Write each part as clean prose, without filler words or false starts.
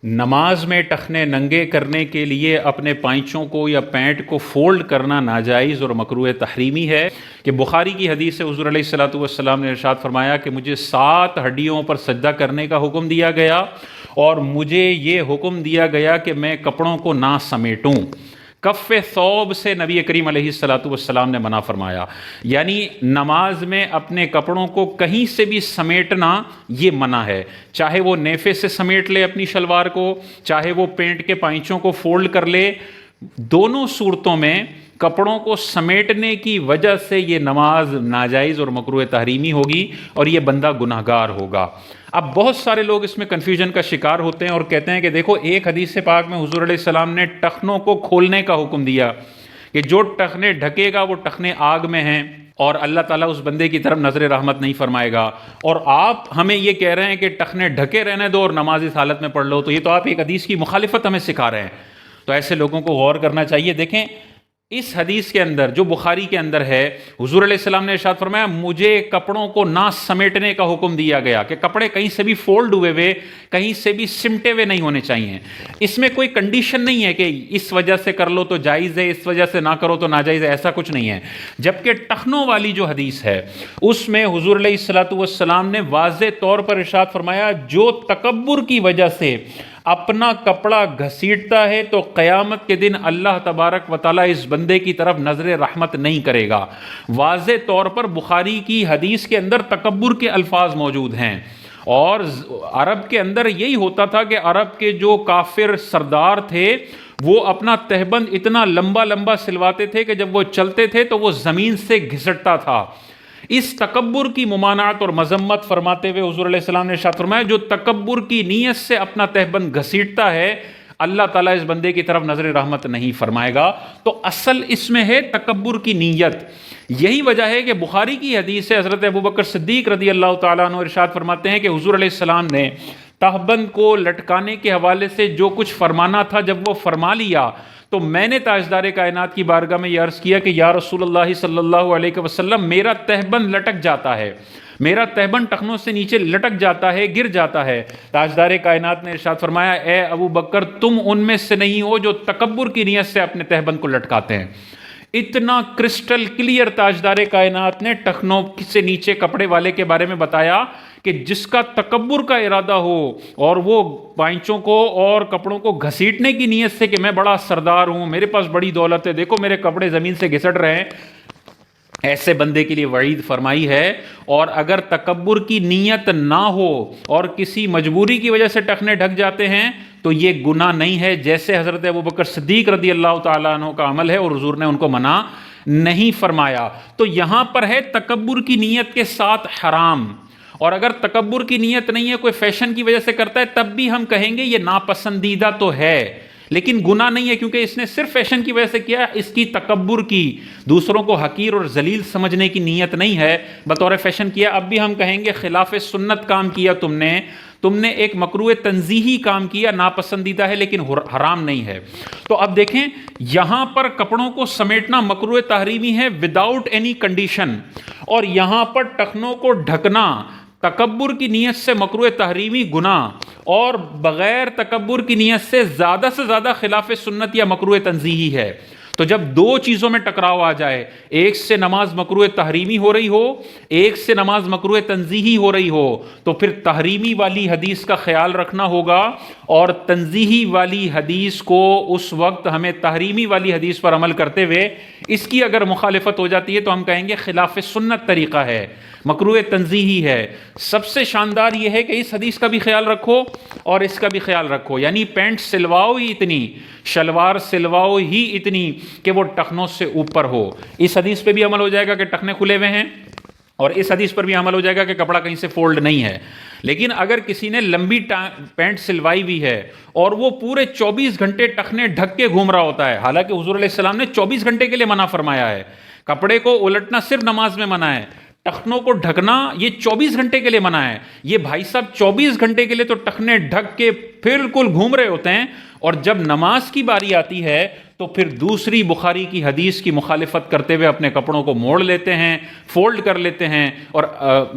نماز میں ٹخنے ننگے کرنے کے لیے اپنے پائنچوں کو یا پینٹ کو فولڈ کرنا ناجائز اور مکروہ تحریمی ہے کہ بخاری کی حدیث سے حضور علیہ الصلوۃ والسلام نے ارشاد فرمایا کہ مجھے 7 ہڈیوں پر سجدہ کرنے کا حکم دیا گیا اور مجھے یہ حکم دیا گیا کہ میں کپڑوں کو نہ سمیٹوں۔ کف ثوب سے نبی کریم علیہ الصلوۃ والسلام نے منع فرمایا، یعنی نماز میں اپنے کپڑوں کو کہیں سے بھی سمیٹنا یہ منع ہے، چاہے وہ نیفے سے سمیٹ لے اپنی شلوار کو، چاہے وہ پینٹ کے پائنچوں کو فولڈ کر لے، دونوں صورتوں میں کپڑوں کو سمیٹنے کی وجہ سے یہ نماز ناجائز اور مکروہ تحریمی ہوگی اور یہ بندہ گناہ گار ہوگا۔ اب بہت سارے لوگ اس میں کنفیوژن کا شکار ہوتے ہیں اور کہتے ہیں کہ دیکھو ایک حدیث پاک میں حضور علیہ السلام نے ٹخنوں کو کھولنے کا حکم دیا کہ جو ٹخنے ڈھکے گا وہ ٹخنے آگ میں ہیں اور اللہ تعالیٰ اس بندے کی طرف نظر رحمت نہیں فرمائے گا، اور آپ ہمیں یہ کہہ رہے ہیں کہ ٹخنے ڈھکے رہنے دو اور نماز اس حالت میں پڑھ لو، تو یہ تو آپ ایک حدیث کی مخالفت ہمیں سکھا رہے ہیں۔ تو ایسے لوگوں کو غور کرنا چاہیے۔ دیکھیں اس حدیث کے اندر جو بخاری کے اندر ہے، حضور علیہ السلام نے ارشاد فرمایا مجھے کپڑوں کو نہ سمیٹنے کا حکم دیا گیا کہ کپڑے کہیں سے بھی فولڈ ہوئے کہیں سے بھی سمٹے ہوئے نہیں ہونے چاہیے۔ اس میں کوئی کنڈیشن نہیں ہے کہ اس وجہ سے کر لو تو جائز ہے، اس وجہ سے نہ کرو تو ناجائز ہے، ایسا کچھ نہیں ہے۔ جبکہ ٹخنوں والی جو حدیث ہے اس میں حضور علیہ الصلوۃ والسلام نے واضح طور پر ارشاد فرمایا جو تکبر کی وجہ سے اپنا کپڑا گھسیٹتا ہے تو قیامت کے دن اللہ تبارک و تعالیٰ اس بندے کی طرف نظر رحمت نہیں کرے گا۔ واضح طور پر بخاری کی حدیث کے اندر تکبر کے الفاظ موجود ہیں، اور عرب کے اندر یہی ہوتا تھا کہ عرب کے جو کافر سردار تھے وہ اپنا تہبند اتنا لمبا لمبا سلواتے تھے کہ جب وہ چلتے تھے تو وہ زمین سے گھسٹتا تھا۔ اس تکبر کی ممانعت اور مذمت فرماتے ہوئے حضور علیہ السلام نے ارشاد فرمایا جو تکبر کی نیت سے اپنا تہبند گھسیٹتا ہے اللہ تعالیٰ اس بندے کی طرف نظر رحمت نہیں فرمائے گا۔ تو اصل اس میں ہے تکبر کی نیت۔ یہی وجہ ہے کہ بخاری کی حدیث سے حضرت ابوبکر صدیق رضی اللہ تعالیٰ عنہ ارشاد فرماتے ہیں کہ حضور علیہ السلام نے تہبند کو لٹکانے کے حوالے سے جو کچھ فرمانا تھا جب وہ فرما لیا تو میں نے تاجدار کائنات کی بارگاہ میں یہ عرض کیا کہ یا رسول اللہ صلی اللہ علیہ وسلم میرا تہبند لٹک جاتا ہے، میرا تہبند ٹخنوں سے نیچے لٹک جاتا ہے، گر جاتا ہے۔ تاجدار کائنات نے ارشاد فرمایا اے ابو بکر تم ان میں سے نہیں ہو جو تکبر کی نیت سے اپنے تہبند کو لٹکاتے ہیں۔ اتنا کرسٹل کلیئر تاجدار کائنات نے ٹخنوں سے نیچے کپڑے والے کے بارے میں بتایا کہ جس کا تکبر کا ارادہ ہو اور وہ پائنچوں کو اور کپڑوں کو گھسیٹنے کی نیت سے کہ میں بڑا سردار ہوں، میرے پاس بڑی دولت ہے، دیکھو میرے کپڑے زمین سے گھسٹ رہے ہیں، ایسے بندے کے لیے وعید فرمائی ہے۔ اور اگر تکبر کی نیت نہ ہو اور کسی مجبوری کی وجہ سے ٹخنے ڈھک جاتے ہیں تو یہ گناہ نہیں ہے، جیسے حضرت ابوبکر صدیق رضی اللہ تعالیٰ عنہ کا عمل ہے اور حضور نے ان کو منع نہیں فرمایا۔ تو یہاں پر ہے تکبر کی نیت کے ساتھ حرام، اور اگر تکبر کی نیت نہیں ہے کوئی فیشن کی وجہ سے کرتا ہے تب بھی ہم کہیں گے یہ ناپسندیدہ تو ہے لیکن گناہ نہیں ہے، کیونکہ اس نے صرف فیشن کی وجہ سے کیا، اس کی تکبر کی، دوسروں کو حقیر اور ذلیل سمجھنے کی نیت نہیں ہے، بطور فیشن کیا۔ اب بھی ہم کہیں گے خلاف سنت کام کیا تم نے ایک مکروہ تنزیہی کام کیا، ناپسندیدہ ہے لیکن حرام نہیں ہے۔ تو اب دیکھیں یہاں پر کپڑوں کو سمیٹنا مکروہ تحریمی ہے وداؤٹ اینی کنڈیشن، اور یہاں پر ٹخنوں کو ڈھکنا تکبر کی نیت سے مکروہ تحریمی گناہ، اور بغیر تکبر کی نیت سے زیادہ خلاف سنت یا مکروہ تنزیہی ہے۔ تو جب دو چیزوں میں ٹکراؤ آ جائے، ایک سے نماز مکروہ تحریمی ہو رہی ہو، ایک سے نماز مکروہ تنزیہی ہو رہی ہو، تو پھر تحریمی والی حدیث کا خیال رکھنا ہوگا، اور تنزیہی والی حدیث کو اس وقت ہمیں تحریمی والی حدیث پر عمل کرتے ہوئے اس کی اگر مخالفت ہو جاتی ہے تو ہم کہیں گے خلاف سنت طریقہ ہے، مکروہ تنزیہی ہے۔ سب سے شاندار یہ ہے کہ اس حدیث کا بھی خیال رکھو اور اس کا بھی خیال رکھو، یعنی پینٹ سلواؤ ہی اتنی، شلوار سلواؤ ہی اتنی کہ وہ ٹخنوں سے اوپر ہو۔ اس حدیث پہ بھی عمل ہو جائے گا کہ ٹخنے کھلے ہوئے ہیں، اور اس حدیث پر بھی عمل ہو جائے گا کہ کپڑا کہیں سے فولڈ نہیں ہے۔ لیکن اگر کسی نے لمبی پینٹ سلوائی ہوئی ہے اور وہ پورے 24 گھنٹے ٹخنے ڈھک کے گھوم رہا ہوتا ہے، حالانکہ حضور علیہ السلام نے 24 گھنٹے کے لیے منع فرمایا ہے، کپڑے کو الٹنا صرف نماز میں منع ہے، ٹخنوں کو ڈھکنا یہ 24 گھنٹے کے لیے منع ہے۔ یہ بھائی صاحب 24 گھنٹے کے لیے تو ٹخنے ڈھک کے بالکل گھوم رہے ہوتے ہیں، اور جب نماز کی باری آتی ہے تو پھر دوسری بخاری کی حدیث کی مخالفت کرتے ہوئے اپنے کپڑوں کو موڑ لیتے ہیں، فولڈ کر لیتے ہیں اور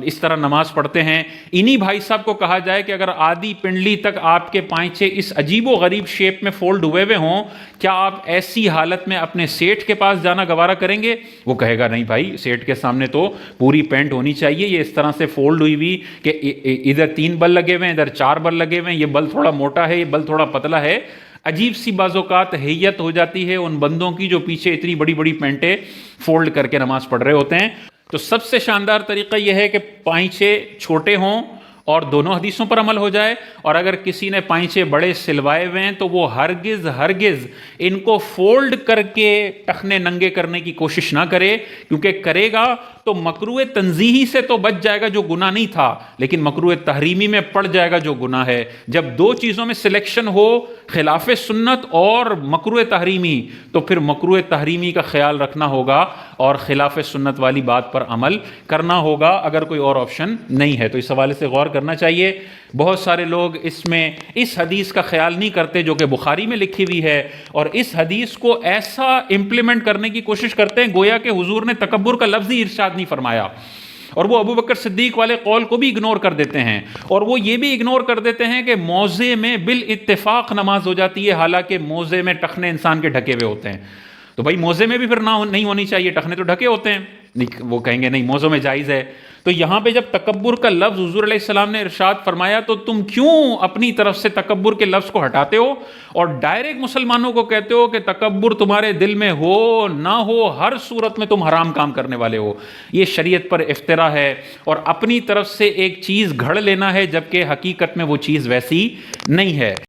اس طرح نماز پڑھتے ہیں۔ انہی بھائی صاحب کو کہا جائے کہ اگر آدھی پنڈلی تک آپ کے پائنچے اس عجیب و غریب شیپ میں فولڈ ہوئے ہوئے ہوں، کیا آپ ایسی حالت میں اپنے سیٹھ کے پاس جانا گوارا کریں گے؟ وہ کہے گا نہیں بھائی، سیٹھ کے سامنے تو پوری پینٹ ہونی چاہیے، یہ اس طرح سے فولڈ ہوئی ہوئی کہ ادھر 3 بل لگے ہوئے ہیں، ادھر 4 بل لگے ہوئے ہیں، یہ بل تھوڑا موٹا ہے، یہ بل تھوڑا پتلا ہے۔ عجیب سی بعض اوقات ہیئت ہو جاتی ہے ان بندوں کی جو پیچھے اتنی بڑی بڑی پینٹیں فولڈ کر کے نماز پڑھ رہے ہوتے ہیں۔ تو سب سے شاندار طریقہ یہ ہے کہ پائنچے چھوٹے ہوں اور دونوں حدیثوں پر عمل ہو جائے، اور اگر کسی نے پائنچے بڑے سلوائے ہوئے ہیں تو وہ ہرگز ان کو فولڈ کر کے ٹخنے ننگے کرنے کی کوشش نہ کرے، کیونکہ کرے گا تو مکروہ تنزیہی سے تو بچ جائے گا جو گناہ نہیں تھا، لیکن مکروہ تحریمی میں پڑ جائے گا جو گناہ ہے۔ جب 2 چیزوں میں سلیکشن ہو، خلاف سنت اور مکروہ تحریمی، تو پھر مکروہ تحریمی کا خیال رکھنا ہوگا اور خلاف سنت والی بات پر عمل کرنا ہوگا اگر کوئی اور آپشن نہیں ہے۔ تو اس حوالے سے غور کرنا چاہیے۔ بہت سارے لوگ اس حدیث کا خیال نہیں کرتے جو کہ بخاری میں لکھی ہوئی ہے، اور اس حدیث کو ایسا امپلیمنٹ کرنے کی کوشش کرتے ہیں گویا کہ حضور نے تکبر کا لفظ ہی ارشاد نہیں فرمایا، اور وہ ابو بکر صدیق والے قول کو بھی اگنور کر دیتے ہیں، اور وہ یہ بھی اگنور کر دیتے ہیں کہ موزے میں بالاتفاق نماز ہو جاتی ہے، حالانکہ موزے میں ٹخنے انسان کے ڈھکے ہوئے ہوتے ہیں۔ تو بھائی موزے میں بھی پھر نہیں ہونی چاہیے، ٹخنے تو ڈھکے ہوتے ہیں، وہ کہیں گے نہیں موزوں میں جائز ہے۔ تو یہاں پہ جب تکبر کا لفظ حضور علیہ السلام نے ارشاد فرمایا تو تم کیوں اپنی طرف سے تکبر کے لفظ کو ہٹاتے ہو اور ڈائریکٹ مسلمانوں کو کہتے ہو کہ تکبر تمہارے دل میں ہو نہ ہو، ہر صورت میں تم حرام کام کرنے والے ہو؟ یہ شریعت پر افترا ہے، اور اپنی طرف سے ایک چیز گھڑ لینا ہے جبکہ حقیقت میں وہ چیز ویسی نہیں ہے۔